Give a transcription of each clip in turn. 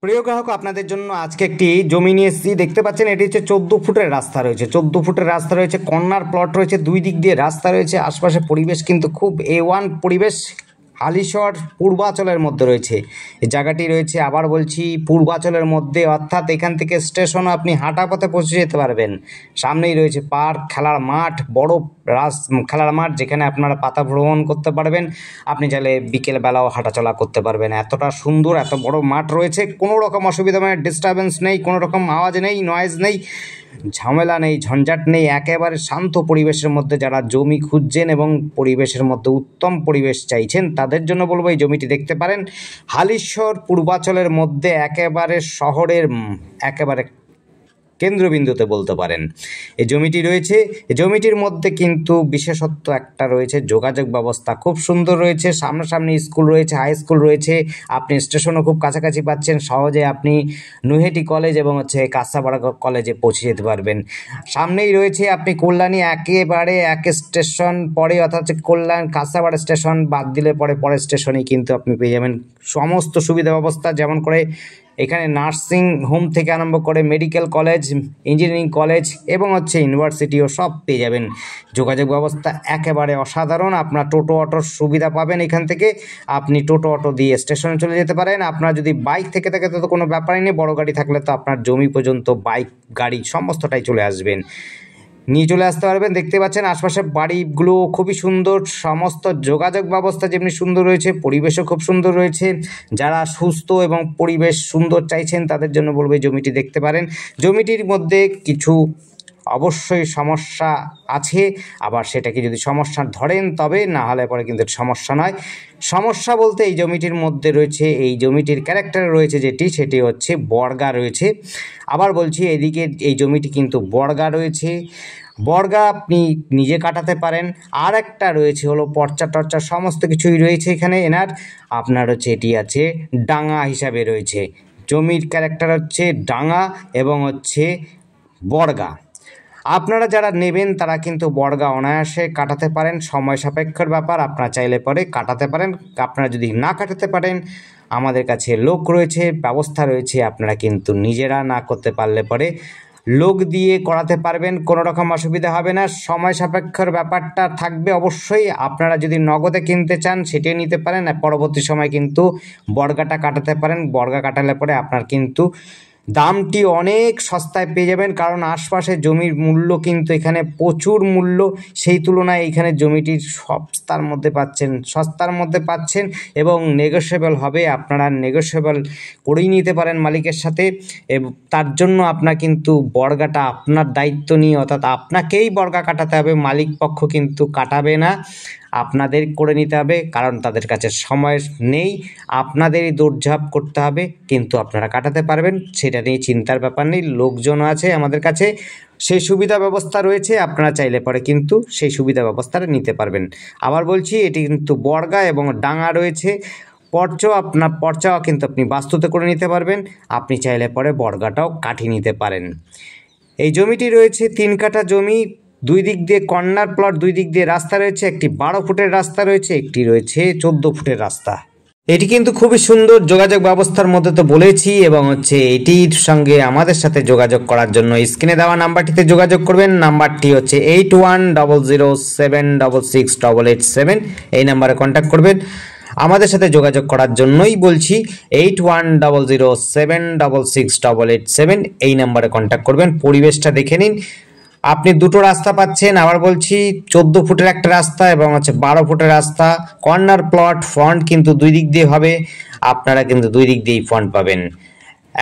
প্রিয় গ্রাহক, আপনাদের জন্য আজকে একটি জমি নিয়ে এসেছি। দেখতে পাচ্ছেন এটি হচ্ছে 14 ফুটের রাস্তা রয়েছে। 14 ফুটের রাস্তা রয়েছে, কর্নার প্লট রয়েছে, দুই দিক দিয়ে রাস্তা রয়েছে। আশপাশে পরিবেশ কিন্তু খুব A1 পরিবেশ। হালিশহর পূর্বাচলের মধ্যে রয়েছে এই জায়গাটি রয়েছে। আবার বলছি, পূর্বাচলের মধ্যে, অর্থাৎ এখান থেকে স্টেশনও আপনি হাঁটা পথে পৌঁছে যেতে পারবেন। সামনেই রয়েছে পার্ক, খেলার মাঠ, বড় খেলার মাঠ, যেখানে আপনারা পাতা ভ্রমণ করতে পারবেন। আপনি চাইলে বিকেলবেলাও হাঁটাচলা করতে পারবেন। এতটা সুন্দর, এত বড় মাঠ রয়েছে, কোনো রকম অসুবিধা মানে ডিস্টারবেন্স নেই, কোনো রকম আওয়াজ নেই, নয়েজ নেই, ঝামেলা নেই, ঝঞ্ঝাট নেই। একেবারে শান্ত পরিবেশের মধ্যে যারা জমি খুঁজছেন এবং পরিবেশের মধ্যে উত্তম পরিবেশ চাইছেন, তাদের জন্য বলবো এই জমিটি দেখতে পারেন। হালিশহর পূর্বাচলের মধ্যে একেবারে শহরের একেবারে কেন্দ্রবিন্দুতে বলতে পারেন এই জমিটি রয়েছে। এই জমিটির মধ্যে কিন্তু বিশেষত্ব একটা রয়েছে, যোগাযোগ ব্যবস্থা খুব সুন্দর রয়েছে। সামনাসামনি স্কুল রয়েছে, হাই স্কুল রয়েছে। আপনি স্টেশনও খুব কাছাকাছি পাচ্ছেন। সহজে আপনি নৈহাটি কলেজ এবং কাঁচাপাড়া কলেজে পৌঁছে যেতে পারবেন। সামনেই রয়েছে আপনি কল্যাণী, একেবারে এক স্টেশন পরে, অর্থাৎ কাঁচাপাড়া স্টেশন বাদ দিলে পরের স্টেশনেই কিন্তু আপনি পেয়ে যাবেন সমস্ত সুবিধা ব্যবস্থা। যেমন করে এখানে নার্সিং হোম থেকে আরম্ভ করে মেডিকেল কলেজ, ইঞ্জিনিয়ারিং কলেজ এবং ইউনিভার্সিটিও সব পেয়ে যাবেন। যোগাযোগ ব্যবস্থা একেবারে অসাধারণ। আপনার টোটো অটোর সুবিধা পাবেন। এখান থেকে আপনি টোটো অটো দিয়ে স্টেশনে চলে যেতে পারেন। আপনার যদি বাইক থেকে থাকে তো কোনো ব্যাপারই নেই, বড় গাড়ি থাকলে তো আপনার জমি পর্যন্ত বাইক গাড়ি সমস্তটাই চলে আসবেন, নিয়ে চলে আসতে পারবেন। দেখতে পাচ্ছেন আশপাশের বাড়িগুলো খুবই সুন্দর। সমস্ত যোগাযোগ ব্যবস্থা যেমনি সুন্দর রয়েছে, পরিবেশও খুব সুন্দর রয়েছে। যারা সুস্থ এবং পরিবেশ সুন্দর চাইছেন তাদের জন্য বলবো এই জমিটি দেখতে পারেন। জমিটির মধ্যে কিছু অবশ্যই সমস্যা আছে, আবার সেটাকে যদি সমস্যা ধরেন তবে, না হলে পরে কিন্তু সমস্যা নয়। সমস্যা বলতে এই জমিটির মধ্যে রয়েছে, এই জমিটির ক্যারেক্টারে রয়েছে সেটি হচ্ছে বর্গা রয়েছে। আবার বলছি, এদিকে এই জমিটি কিন্তু বর্গা রয়েছে। বর্গা আপনি নিজে কাটাতে পারেন। আর একটা রয়েছে হলো পর্চা টর্চা সমস্ত কিছুই রয়েছে এখানে এনার। আপনার এটি আছে ডাঙা হিসাবে রয়েছে। জমির ক্যারেক্টার হচ্ছে ডাঙা এবং বর্গা। আপনারা যারা নেবেন তারা কিন্তু বর্গা অনায়াসে কাটাতে পারেন। সময় সাপেক্ষর ব্যাপার, আপনারা চাইলে পরে কাটাতে পারেন। আপনারা যদি না কাটাতে পারেন, আমাদের কাছে লোক রয়েছে, ব্যবস্থা রয়েছে। আপনারা কিন্তু নিজেরা না করতে পারলে পরে লোক দিয়ে করাতে পারবেন, কোনো রকম অসুবিধা হবে না। সময় সাপেক্ষর ব্যাপারটা থাকবে অবশ্যই। আপনারা যদি নগদে কিনতে চান সেটিও নিতে পারেন, আর পরবর্তী সময় কিন্তু বর্গাটা কাটাতে পারেন। বর্গা কাটালে পরে আপনার কিন্তু দামটি অনেক সস্তায় পেয়ে যাবেন, কারণ আশপাশে জমির মূল্য কিন্তু এখানে প্রচুর মূল্য। সেই তুলনায় এইখানে জমিটির সস্তার মধ্যে পাচ্ছেন এবং নেগোশিয়েবল হবে। আপনারা নেগোশিয়েবল করেই নিতে পারেন মালিকের সাথে। তার জন্য আপনার কিন্তু বর্গাটা আপনার দায়িত্ব নিয়ে, অর্থাৎ আপনাকেই বর্গা কাটাতে হবে, মালিক পক্ষ কিন্তু কাটাবে না, আপনাদের করে নিতে হবে। কারণ তাদের কাছে সময় নেই, আপনাদেরই দৌড়ঝাঁপ করতে হবে, কিন্তু আপনারা কাটাতে পারবেন, সেটা নিয়ে চিন্তার ব্যাপার নেই। লোকজন আছে আমাদের কাছে, সেই সুবিধা ব্যবস্থা রয়েছে। আপনারা চাইলে পরে কিন্তু সেই সুবিধা ব্যবস্থাটা নিতে পারবেন। আবার বলছি, এটি কিন্তু বর্গা এবং ডাঙা রয়েছে। পর্চাও কিন্তু আপনি বাস্তুতে করে নিতে পারবেন। আপনি চাইলে পরে বর্গাটাও কাটিয়ে নিতে পারেন। এই জমিটি রয়েছে 3 কাঠা জমি, দুই দিক দিয়ে কর্নার প্লট, দুই দিক দিয়ে রাস্তা রয়েছে। একটি 12 ফুটের রাস্তা রয়েছে, একটি রয়েছে 14 ফুটের রাস্তা। এটি কিন্তু খুবই সুন্দর যোগাযোগ ব্যবস্থার মধ্যে তো বলেছি। এবং এটির সঙ্গে আমাদের সাথে যোগাযোগ করার জন্য স্ক্রিনে দেওয়া নাম্বারটিতে যোগাযোগ করবেন। নাম্বারটি 8100766887। এই নাম্বারে কন্ট্যাক্ট করবেন। আমাদের সাথে যোগাযোগ করার জন্যই বলছি, 8100766887 এই নাম্বারে কন্ট্যাক্ট করবেন। পরিবেশটা দেখে নিন। আপনি দুটো রাস্তা পাচ্ছেন। আবার বলছি, 14 ফুটের একটা রাস্তা এবং 12 ফুটের রাস্তা। কর্নার প্লট, ফ্রন্ট কিন্তু দুই দিক দিয়ে হবে। আপনারা কিন্তু দুই দিক দিয়েই ফ্রন্ট পাবেন।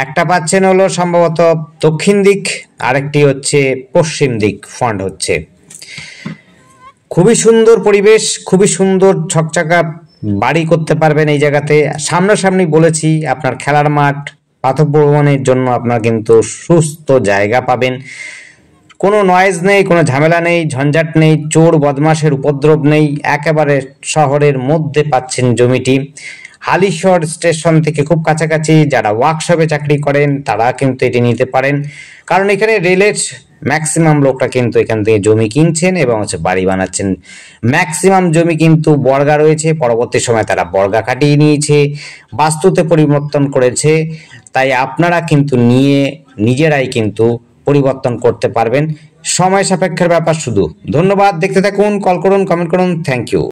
একটা পাচ্ছেন হলো সম্ভবত দক্ষিণ দিক, আরেকটি পশ্চিম দিক ফ্রন্ট হচ্ছে। খুবই সুন্দর পরিবেশ, খুবই সুন্দর ছকছাকা বাড়ি করতে পারবেন এই জায়গাতে। সামনাসামনি বলেছি, আপনার খেলার মাঠ, পাথভ্রমণের জন্য আপনার কিন্তু সুস্থ জায়গা পাবেন। কোনো নয়েজ নেই, কোনো ঝামেলা নেই, ঝঞ্ঝাট নেই, চোর বদমাশের উপদ্রব নেই। একেবারে শহরের মধ্যে পাচ্ছেন জমিটি। হালিশহর স্টেশন থেকে খুব কাছাকাছি। যারা ওয়ার্কশপে চাকরি করেন তারা কিন্তু এটি নিতে পারেন, কারণ এখানে রেলের ম্যাক্সিমাম লোকটা কিন্তু এখান থেকে জমি কিনছেন এবং হচ্ছে বাড়ি বানাচ্ছেন। ম্যাক্সিমাম জমি কিন্তু বর্গা রয়েছে, পরবর্তী সময় তারা বর্গা কাটিয়ে নিয়েছে, বাস্তুতে পরিবর্তন করেছে। তাই আপনারা কিন্তু নিজেরাই কিন্তু পরিবর্তন করতে পারবেন, সময় সাপেক্ষের ব্যাপার শুধু। ধন্যবাদ, দেখতে থাকুন, কল করুন, কমেন্ট করুন, থ্যাংক ইউ।